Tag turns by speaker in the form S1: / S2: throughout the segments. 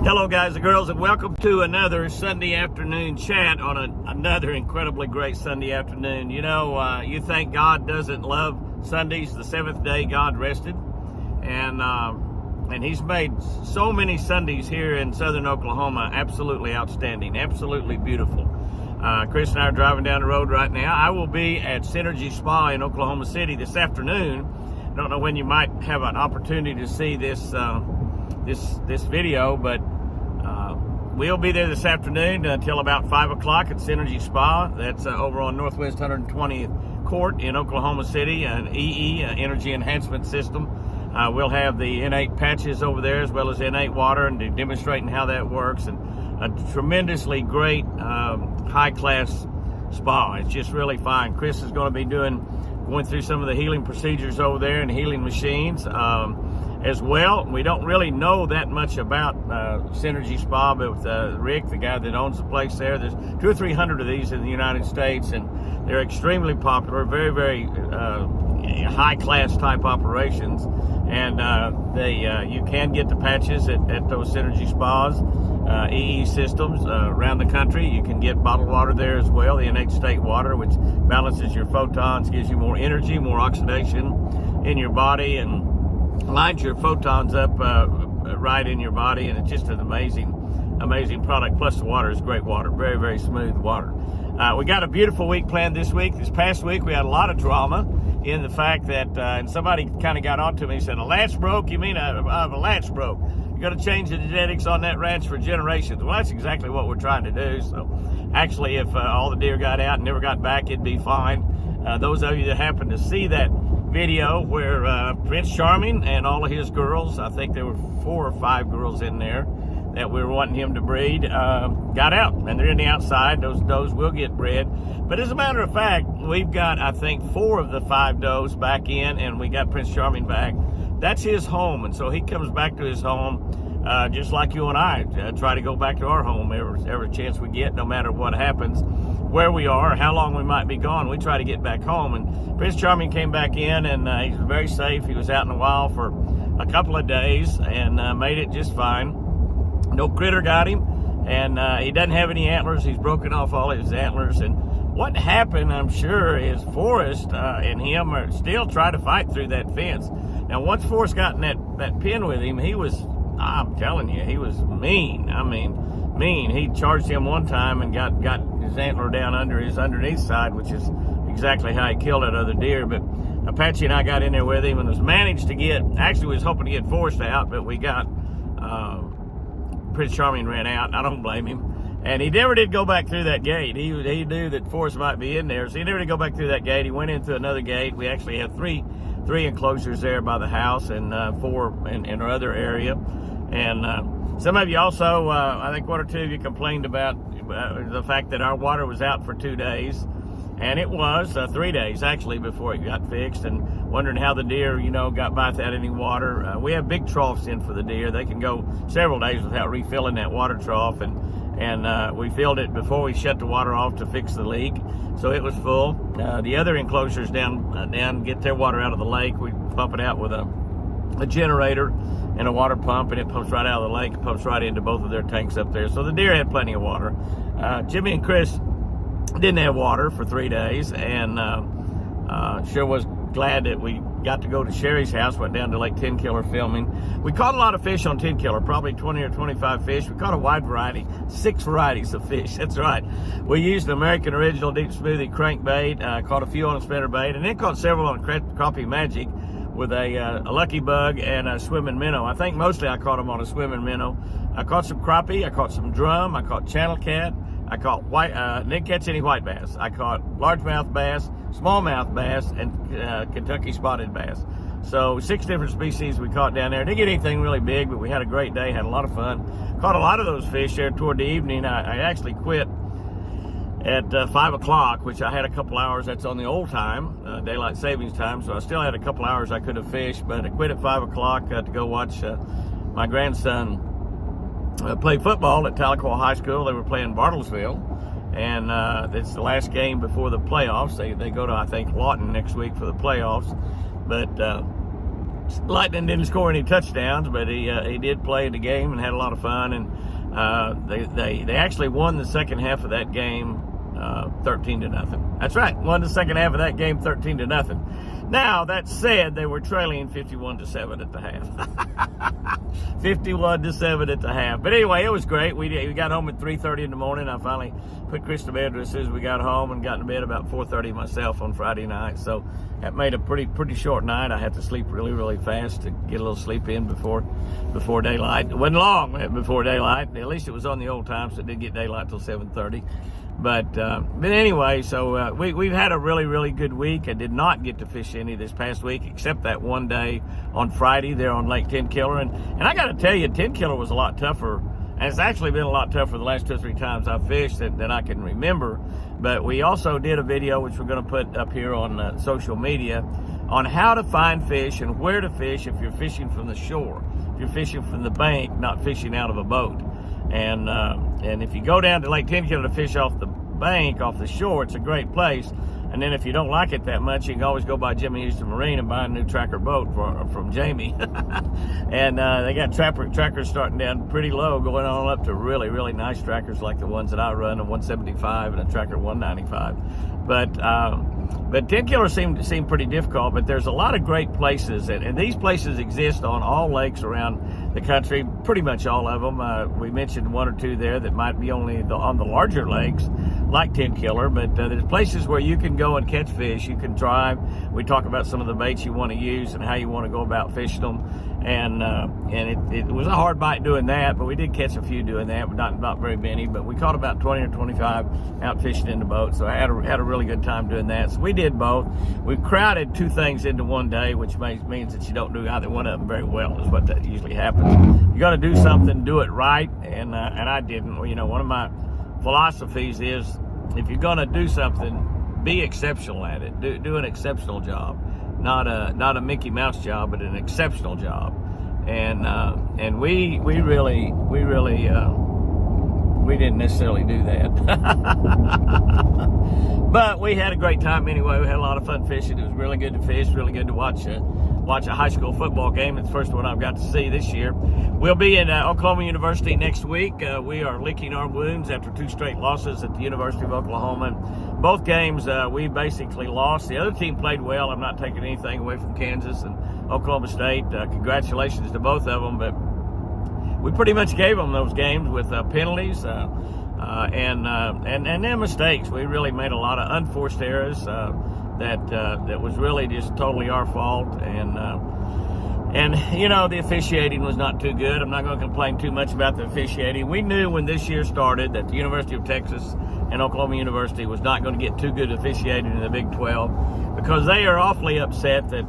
S1: Hello guys and girls, and welcome to another Sunday afternoon chat on another incredibly great Sunday afternoon. You know, you think God doesn't love Sundays. The seventh day God rested, and he's made so many Sundays here in southern Oklahoma absolutely outstanding, absolutely beautiful. Chris and I are driving down the road right now. I will be at Synergy Spa in Oklahoma City this afternoon. I don't know when you might have an opportunity to see this video, but we'll be there this afternoon until about 5 o'clock at Synergy Spa. That's over on Northwest 120th Court in Oklahoma City, an EE, Energy Enhancement System. We'll have the N8 patches over there as well as N8 water, and demonstrating how that works, and a tremendously great high-class spa. It's just really fine. Chris is going to be going through some of the healing procedures over there and healing machines as well. We don't really know that much about Synergy Spa, but with Rick, the guy that owns the place there's 200 or 300 of these in the United States, and they're extremely popular, very, very high-class type operations. And you can get the patches at those Synergy Spas, EE systems around the country. You can get bottled water there as well, the N8 state water, which balances your photons, gives you more energy, more oxidation in your body, and lines your photons up right in your body. And it's just an amazing product. Plus the water is great water, very, very smooth water. We got a beautiful week planned this week. This past week we had a lot of drama in the fact that, and somebody kind of got onto me and said, a latch broke? You mean a latch broke? You got to change the genetics on that ranch for generations. Well, that's exactly what we're trying to do. So actually, if all the deer got out and never got back, it'd be fine. Those of you that happen to see that video where Prince Charming and all of his girls, I think there were 4 or 5 girls in there that we were wanting him to breed, got out, and they're in the outside. Those does will get bred. But as a matter of fact, we've got, I think, 4 of the 5 does back in, and we got Prince Charming back. That's his home, and so he comes back to his home, just like you and I try to go back to our home every chance we get, no matter what happens, where we are, how long we might be gone. We try to get back home, and Prince Charming came back in, and he was very safe. He was out in the wild for a couple of days and made it just fine. No critter got him, and he doesn't have any antlers. He's broken off all his antlers, and what happened, I'm sure, is Forrest and him are still trying to fight through that fence. Now, once Forrest got in that pen with him, he was, I'm telling you, he was mean. I mean, mean. He charged him one time and got his antler down under his underneath side, which is exactly how he killed that other deer. But Apache and I got in there with him and was hoping to get Forrest out, but we got Prince Charming ran out. I don't blame him. And he never did go back through that gate. He knew that Forrest might be in there, so he never did go back through that gate. He went in through another gate. We actually have three enclosures there by the house, and 4 in our other area. And some of you also, I think 1 or 2 of you complained about the fact that our water was out for 2 days. And it was 3 days, actually, before it got fixed, and wondering how the deer, got by without any water. We have big troughs in for the deer. They can go several days without refilling that water trough, and we filled it before we shut the water off to fix the leak, so it was full. The other enclosures down get their water out of the lake. We pump it out with a generator and a water pump, and it pumps right out of the lake. It pumps right into both of their tanks up there. So the deer had plenty of water. Jimmy and Chris didn't have water for 3 days, and sure was glad that we got to go to Sherry's house, went down to Lake 10 Killer filming. We caught a lot of fish on 10 Killer, probably 20 or 25 fish. We caught a wide variety, 6 varieties of fish. That's right. We used an American Original Deep Smoothie crankbait, caught a few on a spinnerbait, and then caught several on Crappie Magic with a lucky bug and a swimming minnow. I think mostly I caught them on a swimming minnow. I caught some crappie, I caught some drum, I caught channel cat, I caught didn't catch any white bass. I caught largemouth bass, smallmouth bass, and Kentucky spotted bass. So 6 different species we caught down there. Didn't get anything really big, but we had a great day, had a lot of fun. Caught a lot of those fish there toward the evening. I actually quit at 5 o'clock, which I had a couple hours. That's on the old time, daylight savings time, so I still had a couple hours I could have fished, but I quit at 5 o'clock to go watch my grandson play football at Tahlequah High School. They were playing Bartlesville, and it's the last game before the playoffs. They go to, I think, Lawton next week for the playoffs, but Lightning didn't score any touchdowns, but he did play in the game and had a lot of fun. And they actually won the second half of that game 13-0. That's right, won the second half of that game 13-0. Now, that said, they were trailing 51-7 at the half. 51-7 at the half. But anyway, it was great. We got home at 3:30 in the morning. I finally put Chris to bed as soon as we got home, and got to bed about 4:30 myself on Friday night. So that made a pretty short night. I had to sleep really fast to get a little sleep in before daylight. It wasn't long before daylight. At least it was on the old time, so it didn't get daylight till 7:30. But anyway, so we've had a really good week. I did not get to fish any this past week, except that one day on Friday there on Lake Tenkiller. And I got to tell you, Tenkiller was a lot tougher. And it's actually been a lot tougher the last 2 or 3 times I've fished than I can remember. But we also did a video, which we're going to put up here on social media, on how to find fish and where to fish if you're fishing from the shore. If you're fishing from the bank, not fishing out of a boat. And if you go down to Lake Tenkiller to fish off the bank, off the shore, it's a great place. And then if you don't like it that much, you can always go by Jimmy Houston Marine and buy a new tracker boat from Jamie. And they got trackers starting down pretty low, going on up to really nice trackers like the ones that I run, a 175 and a tracker 195. But Tenkiller seemed pretty difficult, but there's a lot of great places, and these places exist on all lakes around the country, pretty much all of them. We mentioned 1 or 2 there that might be only on the larger lakes, like Tenkiller, but there's places where you can go and catch fish. You can drive. We talk about some of the baits you want to use and how you want to go about fishing them. And it was a hard bite doing that, but we did catch a few doing that, but not very many. But we caught about 20 or 25 out fishing in the boat, so I had a really good time doing that. So we did both. We crowded 2 things into one day, which means that you don't do either one of them very well, is what that usually happens. You got to do something, do it right, and I didn't. You know, one of my philosophies is, if you're going to do something, be exceptional at it. Do an exceptional job. Not a Mickey Mouse job, but an exceptional job. And we didn't necessarily do that. But we had a great time anyway. We had a lot of fun fishing. It was really good to fish, really good to watch a high school football game. It's the first one I've got to see this year. We'll be in Oklahoma University next week. We are licking our wounds after 2 straight losses at the University of Oklahoma. Both games we basically lost. The other team played well. I'm not taking anything away from Kansas and Oklahoma State. Congratulations to both of them, but we pretty much gave them those games with penalties and then mistakes. We really made a lot of unforced errors that was really just totally our fault. And you know, the officiating was not too good. I'm not going to complain too much about the officiating. We knew when this year started that the University of Texas and Oklahoma University was not going to get too good officiating in the Big 12, because they are awfully upset that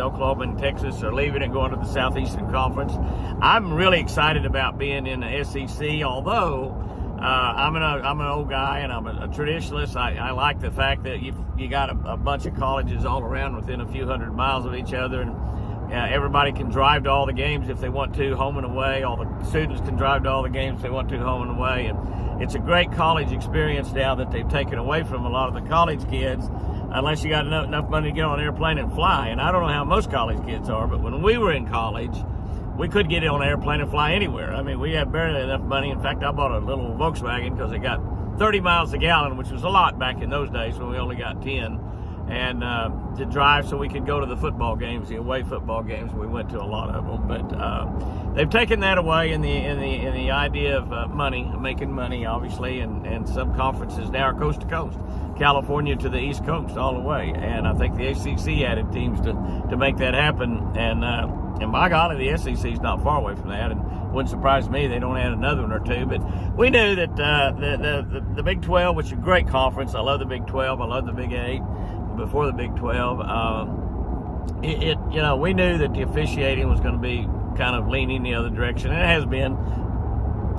S1: Oklahoma and Texas are leaving and going to the Southeastern Conference. I'm really excited about being in the SEC, although I'm an old guy and I'm a traditionalist. I like the fact that you got a bunch of colleges all around within a few hundred miles of each other, and everybody can drive to all the games if they want to, home and away. All the students can drive to all the games if they want to, home and away. And it's a great college experience now that they've taken away from a lot of the college kids, unless you got enough money to get on an airplane and fly. And I don't know how most college kids are, but when we were in college, we could get on an airplane and fly anywhere. I mean, we had barely enough money. In fact, I bought a little Volkswagen because it got 30 miles a gallon, which was a lot back in those days when we only got 10. And to drive so we could go to the football games, the away football games. We went to a lot of them, but they've taken that away in the idea of money, making money, obviously, and some conferences now are coast to coast, California to the East Coast, all the way. And I think the ACC added teams to make that happen. And by golly, the SEC is not far away from that, and wouldn't surprise me they don't add another one or two. But we knew that the Big 12, which is a great conference. I love the Big 12. I love the Big 8. Before the Big 12, we knew that the officiating was going to be kind of leaning the other direction, and it has been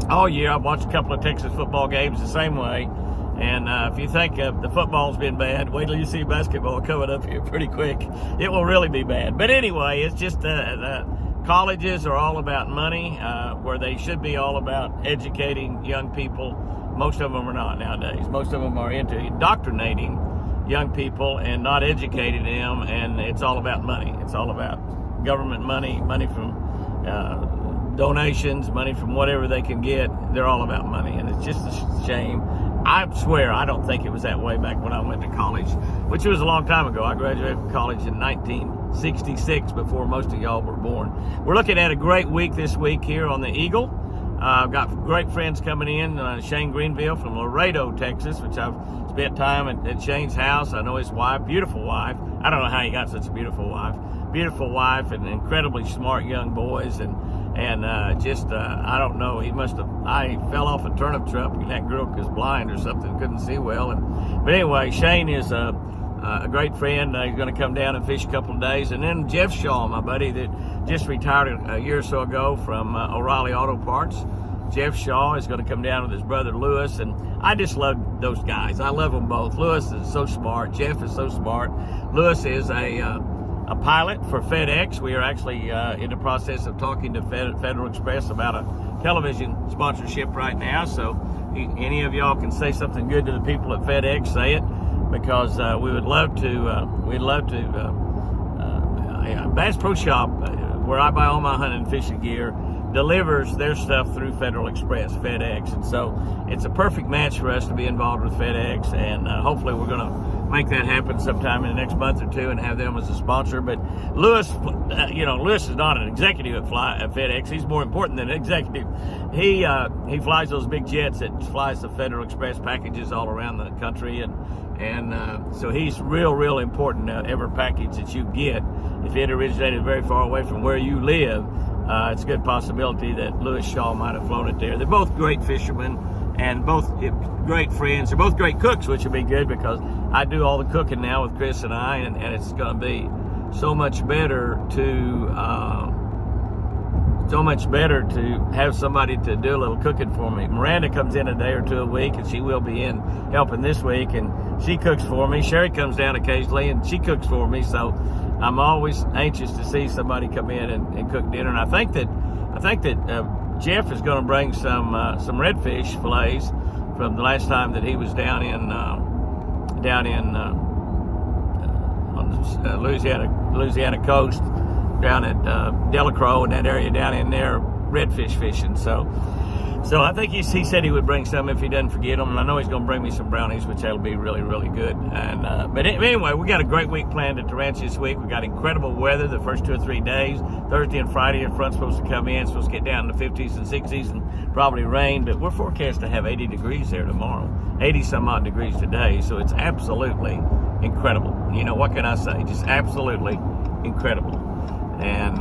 S1: all year. I've watched a couple of Texas football games the same way, and if you think the football's been bad, wait till you see basketball coming up here pretty quick. It will really be bad. But anyway, it's just the colleges are all about money, where they should be all about educating young people. Most of them are not nowadays. Most of them are into indoctrinating young people and not educating them, and it's all about money. It's all about government money, money from donations, money from whatever they can get. They're all about money, and it's just a shame. I swear I don't think it was that way back when I went to college, which was a long time ago. I graduated from college in 1966, before most of y'all were born. We're looking at a great week this week here on the Eagle. I've got great friends coming in. Shane Greenville from Laredo, Texas, which I've spent time at Shane's house. I know his wife, beautiful wife. I don't know how he got such a beautiful wife. Beautiful wife and incredibly smart young boys. And I don't know, I fell off a turnip truck and that girl was blind or something, couldn't see well. But anyway, Shane is a great friend. He's going to come down and fish a couple of days. And then Jeff Shaw, my buddy that just retired a year or so ago from O'Reilly Auto Parts. Jeff Shaw is going to come down with his brother Lewis, and I just love those guys. I love them both. Lewis is so smart. Jeff is so smart. Lewis is a pilot for FedEx. We are actually in the process of talking to Federal Express about a television sponsorship right now. So any of y'all can say something good to the people at FedEx, say it, because we would love to. Bass Pro Shop, where I buy all my hunting and fishing gear, delivers their stuff through Federal Express, FedEx, and so it's a perfect match for us to be involved with FedEx, and hopefully we're going to make that happen sometime in the next month or two and have them as a sponsor. But Lewis, Lewis is not an executive at FedEx. He's more important than an executive. He flies those big jets that flies the Federal Express packages all around the country, and so he's real important. Every package that you get, if it originated very far away from where you live, it's a good possibility that Lewis Shaw might have flown it there. They're both great fishermen and both great friends. They're both great cooks, which would be good because I do all the cooking now with Chris and I, and it's going to be so much better to have somebody to do a little cooking for me. Miranda comes in a day or two a week, and she will be in helping this week, and she cooks for me. Sherry comes down occasionally, and she cooks for me. So I'm always anxious to see somebody come in and cook dinner. And I think that Jeff is going to bring some redfish fillets from the last time that he was down on the Louisiana coast, down at Delacroix and that area down in there, redfish fishing. So I think he said he would bring some if he doesn't forget them, and I know he's going to bring me some brownies, which that'll be really good. And but anyway, we got a great week planned at the ranch this week. We got incredible weather the first 2 or 3 days. Thursday and Friday, the front's supposed to come in, supposed to get down in the 50s and 60s and probably rain, but we're forecast to have 80 degrees there tomorrow, 80 some odd degrees today. So it's absolutely incredible. You know, what can I say? Just absolutely incredible. And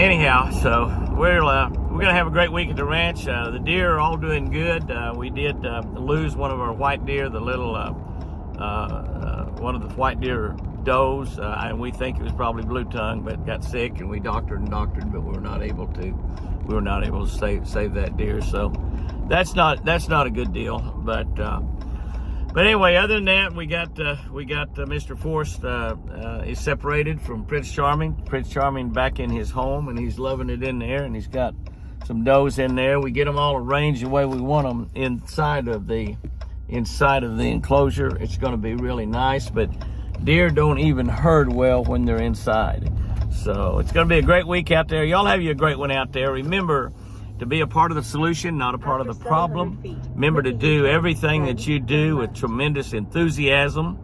S1: anyhow, so we're gonna have a great week at the ranch. The deer are all doing good. We did lose one of our white deer, the little one of the white deer does, and we think it was probably blue tongue, but got sick, and we doctored, but we were not able to save that deer. So that's not a good deal. But anyway, other than that, we got Mr. Forrest is separated from Prince Charming. Prince Charming back in his home, and he's loving it in there, and he's got some does in there. We get them all arranged the way we want them inside of the enclosure. It's going to be really nice, but deer don't even herd well when they're inside. So it's going to be a great week out there. Y'all have you a great one out there. Remember to be a part of the solution, not a part of the problem. Remember to do everything that you do with tremendous enthusiasm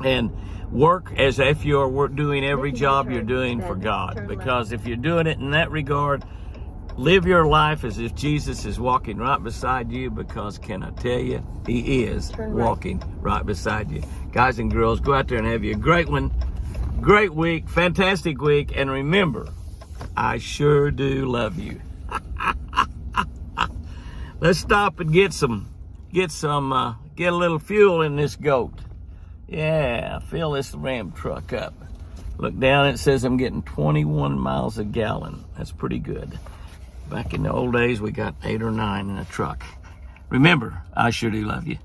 S1: and work as if you're doing every job you're doing for God. Because if you're doing it in that regard, live your life as if Jesus is walking right beside you, because can I tell you, he is walking right beside you. Guys and girls, go out there and have you a great one, great week, fantastic week, and remember, I sure do love you. Let's stop and get a little fuel in this goat. Yeah, fill this Ram truck up. Look down, it says I'm getting 21 miles a gallon. That's pretty good. Back in the old days, we got 8 or 9 in a truck. Remember, I sure do love you.